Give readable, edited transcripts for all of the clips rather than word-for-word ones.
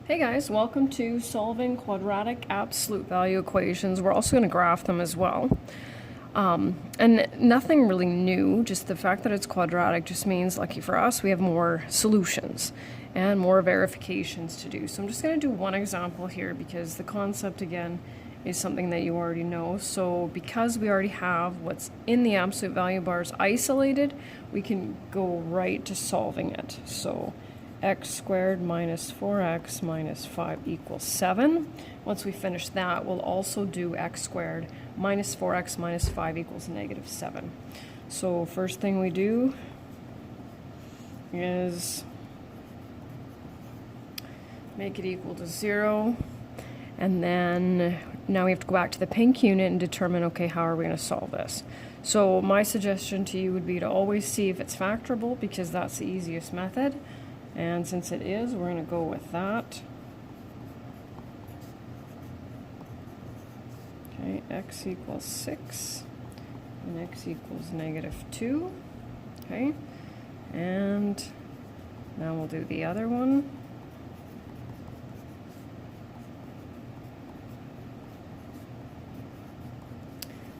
Hey guys, welcome to solving quadratic absolute value equations. We're also going to graph them as well. And nothing really new, just the fact that it's quadratic just means, lucky for us, we have more solutions and more verifications to do. So I'm just going to do one example here because the concept, again, is something that you already know. So because we already have what's in the absolute value bars isolated, we can go right to solving it. So x squared minus 4x minus 5 equals 7. Once we finish that, we'll also do x squared minus 4x minus 5 equals negative 7. So first thing we do is make it equal to 0. And then now we have to go back to the pink unit and determine, okay, how are we going to solve this? So my suggestion to you would be to always see if it's factorable because that's the easiest method. And since it is, we're going to go with that. Okay, x equals 6, and x equals negative 2. Okay, and now we'll do the other one.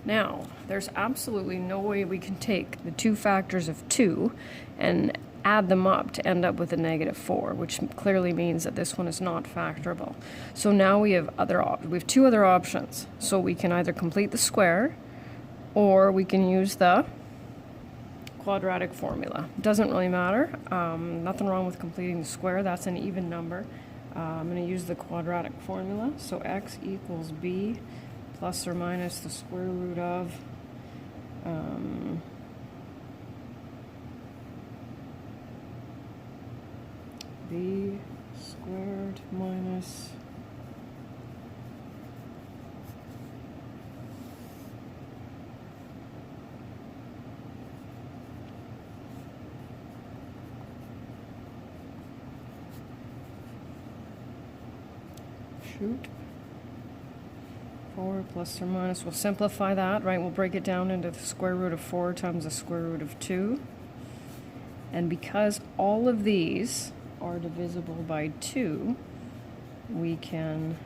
Now, there's absolutely no way we can take the two factors of 2 and add them up to end up with a negative 4, which clearly means that this one is not factorable. So now we have two other options. So we can either complete the square or we can use the quadratic formula. Doesn't really matter. Nothing wrong with completing the square. That's an even number. I'm going to use the quadratic formula. So x equals b plus or minus the square root of b squared minus shoot 4 plus or minus, we'll simplify that, right? We'll break it down into the square root of 4 times the square root of 2. And because all of these are divisible by 2, we can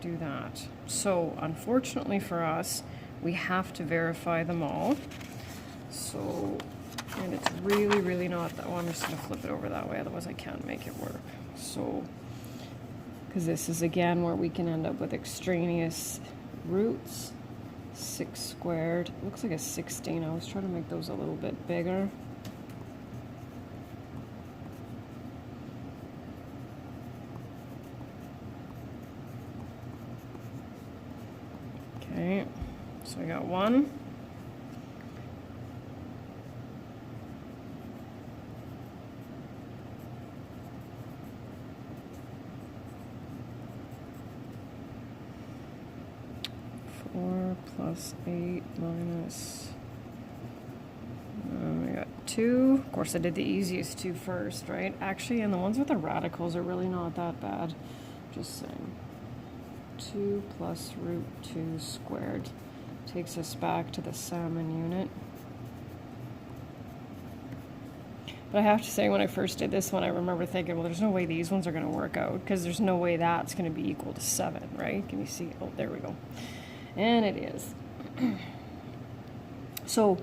do that. So unfortunately for us, we have to verify them all. So, and it's really not that one. I'm just going to flip it over that way, otherwise I can't make it work. So, because this is again where we can end up with extraneous roots. 6 squared, looks like a 16. I was trying to make those a little bit bigger. Okay, so I got 1. Plus 8 minus, we got 2. Of course, I did the easiest 2 first, right? Actually, and the ones with the radicals are really not that bad. Just saying. 2 plus root 2 squared takes us back to the salmon unit. But I have to say, when I first did this one, I remember thinking, well, there's no way these ones are going to work out because there's no way that's going to be equal to 7, right? Can you see? Oh, there we go. And it is. So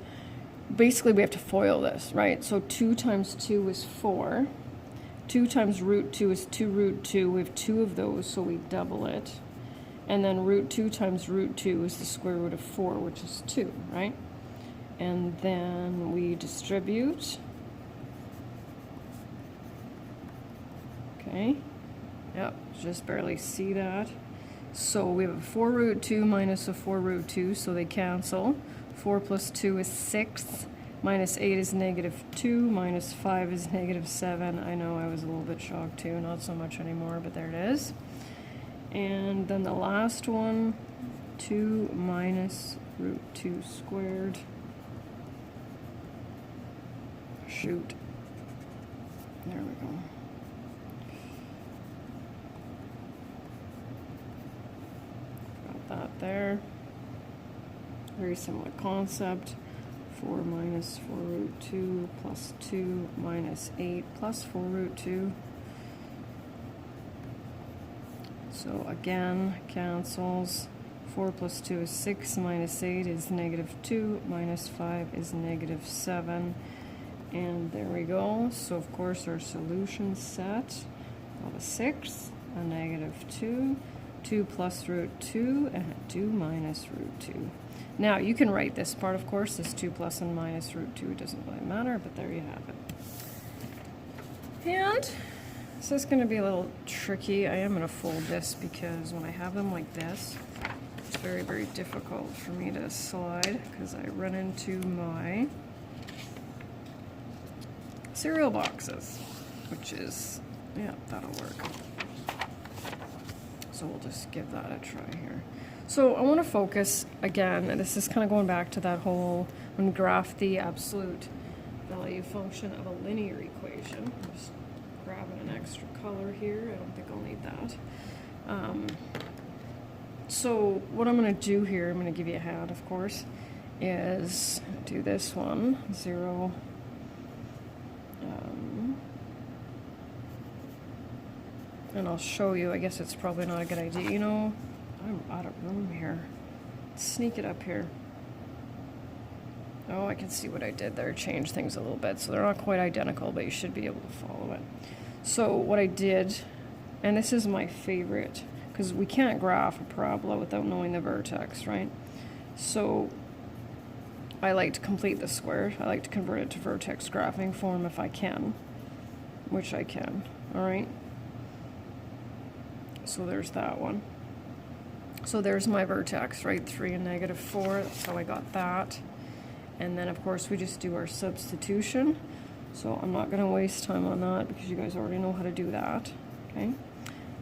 basically we have to FOIL this, right? So 2 times 2 is 4. 2 times root 2 is 2 root 2. We have 2 of those, so we double it. And then root 2 times root 2 is the square root of 4, which is 2, right? And then we distribute. Okay. Yep, just barely see that. So we have a 4 root 2 minus a 4 root 2, so they cancel. 4 plus 2 is 6, minus 8 is negative 2, minus 5 is negative 7. I know I was a little bit shocked too, not so much anymore, but there it is. And then the last one, 2 minus root 2 squared. Shoot. There we go. That there. Very similar concept. 4 minus 4 root 2 plus 2 minus 8 plus 4 root 2. So again, cancels. 4 plus 2 is 6, minus 8 is negative 2, minus 5 is negative 7. And there we go. So of course our solution set of a 6, a negative 2, 2 plus root 2, and a 2 minus root 2. Now you can write this part, of course, this 2 plus and minus root 2 doesn't really matter, but there you have it. And so it's going to be a little tricky. I am going to fold this because when I have them like this, it's very, very difficult for me to slide because I run into my cereal boxes, which is, yeah, that'll work. So we'll just give that a try here. So I want to focus again, and this is kind of going back to that whole, when we graph the absolute value function of a linear equation. I'm just grabbing an extra color here. I don't think I'll need that. So what I'm going to do here, I'm going to give you a hand, of course, is do this one, 0. And I'll show you. I guess it's probably not a good idea. You know, I'm out of room here. Let's sneak it up here. Oh, I can see what I did there. Change things a little bit. So they're not quite identical, but you should be able to follow it. So what I did, and this is my favorite, because we can't graph a parabola without knowing the vertex, right? So I like to complete the square. I like to convert it to vertex graphing form if I can, which I can, all right? So there's that one. So there's my vertex, right? 3 and negative 4, that's how I got that. And then of course we just do our substitution. So I'm not gonna waste time on that because you guys already know how to do that, okay?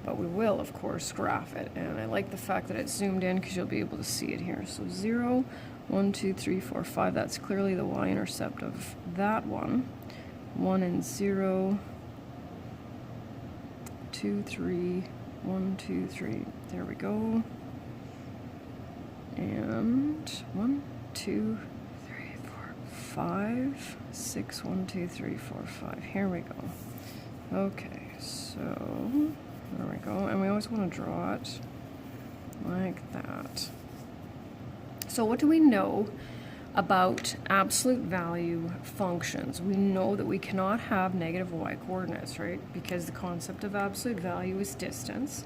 But we will, of course, graph it. And I like the fact that it's zoomed in because you'll be able to see it here. So 0, 1, 2, 3, 4, 5, that's clearly the y-intercept of that one. 1 and 0, 2, 3, 1, 2, 3, there we go. And 1, 2, 3, 4, 5, 6, 1, 2, 3, 4, 5. Here we go. Okay, so there we go. And we always want to draw it like that. So what do we know about absolute value functions? We know that we cannot have negative y coordinates, right? Because the concept of absolute value is distance.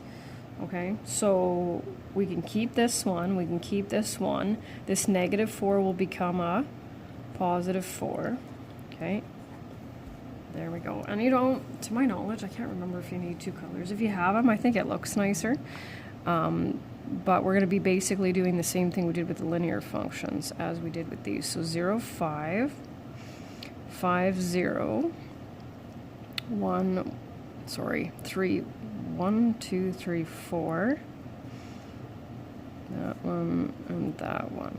Okay, so we can keep this one, we can keep this one. This negative 4 will become a positive 4. Okay, there we go. And you don't, to my knowledge, I can't remember if you need 2 colors. If you have them, I think it looks nicer. But we're going to be basically doing the same thing we did with the linear functions as we did with these. So 0, 5, 5, 0, 1, sorry, 3, 1, 2, 3, 4, that one, and that one.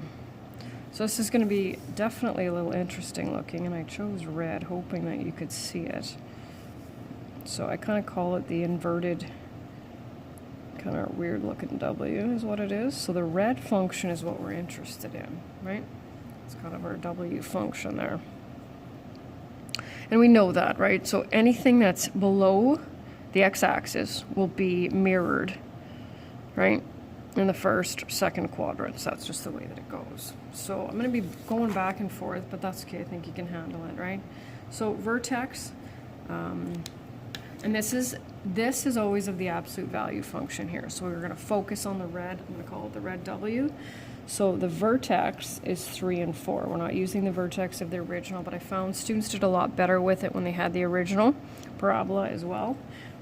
So this is going to be definitely a little interesting looking, and I chose red hoping that you could see it. So I kind of call it the inverted, kind of weird looking W is what it is. So the red function is what we're interested in, right? It's kind of our W function there. And we know that, right? So anything that's below the x-axis will be mirrored, right? In the first, second quadrants. That's just the way that it goes. So I'm going to be going back and forth, but that's okay. I think you can handle it, right? So vertex, and this is always of the absolute value function here. So we're going to focus on the red. I'm going to call it the red W. So the vertex is 3 and 4. We're not using the vertex of the original, but I found students did a lot better with it when they had the original parabola as well.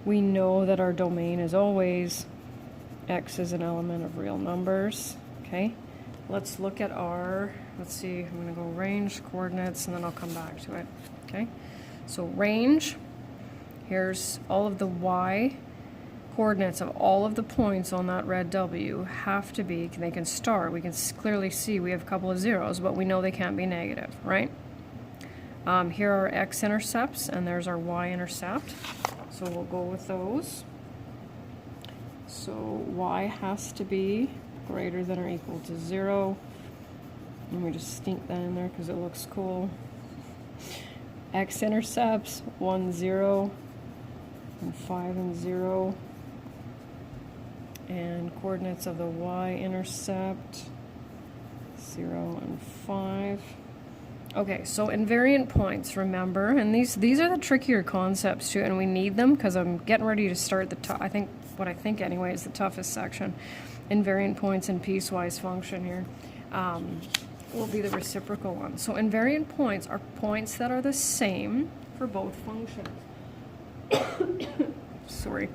We know that our domain is always x is an element of real numbers. Okay, let's look at our, let's see, I'm going to go range, coordinates, and then I'll come back to it. Okay, so range, here's all of the y coordinates of all of the points on that red W have to be, they can start, we can clearly see we have a couple of zeros, but we know they can't be negative, right? Here are x-intercepts, and there's our y-intercept, so we'll go with those. So y has to be greater than or equal to 0. Let me just sneak that in there because it looks cool. X-intercepts, 1, 0, and 5 and 0. and coordinates of the y-intercept, 0 and 5. Okay, so invariant points, remember, and these are the trickier concepts too, and we need them because I'm getting ready to start what I think anyway is the toughest section. Invariant points and piecewise function here will be the reciprocal one. So invariant points are points that are the same for both functions. Sorry.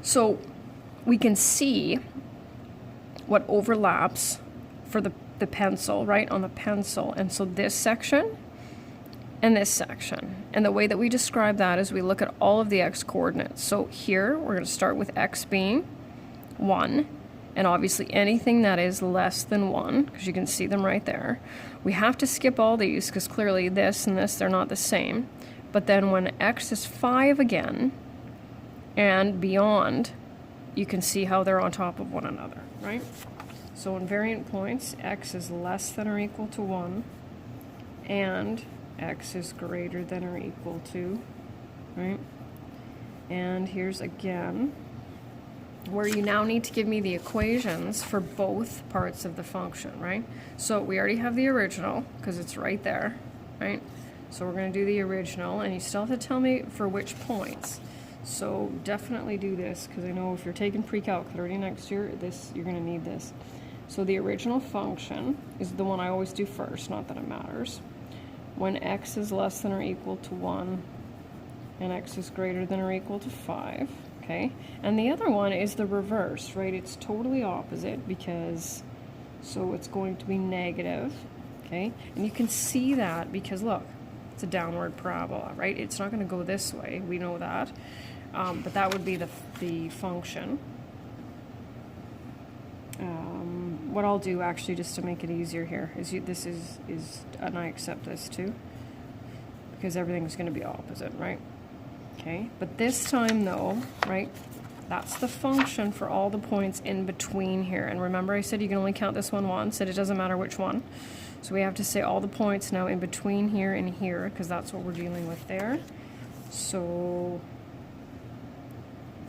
So we can see what overlaps for the pencil, right, on the pencil. And so this section and this section. And the way that we describe that is we look at all of the x coordinates. So here we're going to start with x being 1, and obviously anything that is less than 1, because you can see them right there. We have to skip all these because clearly this and this, they're not the same. But then when x is 5 again and beyond, you can see how they're on top of one another, right? So invariant points, x is less than or equal to 1, and x is greater than or equal to, right? And here's again where you now need to give me the equations for both parts of the function, right? So we already have the original because it's right there, right? So we're going to do the original, and you still have to tell me for which points. So definitely do this, because I know if you're taking pre-calc already next year, you're going to need this. So the original function is the one I always do first, not that it matters. When x is less than or equal to 1, and x is greater than or equal to 5, okay? And the other one is the reverse, right? It's totally opposite, because, so it's going to be negative, okay? And you can see that because, look, it's a downward parabola, right? It's not going to go this way, we know that. But that would be the function. What I'll do actually, just to make it easier here, is and I accept this too, because everything's going to be opposite, right? Okay, but this time though, right, that's the function for all the points in between here. And remember I said you can only count this one once, and it doesn't matter which one. So we have to say all the points now in between here and here, because that's what we're dealing with there. So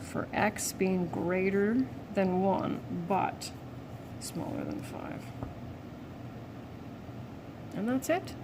for x being greater than 1, but smaller than 5. And that's it.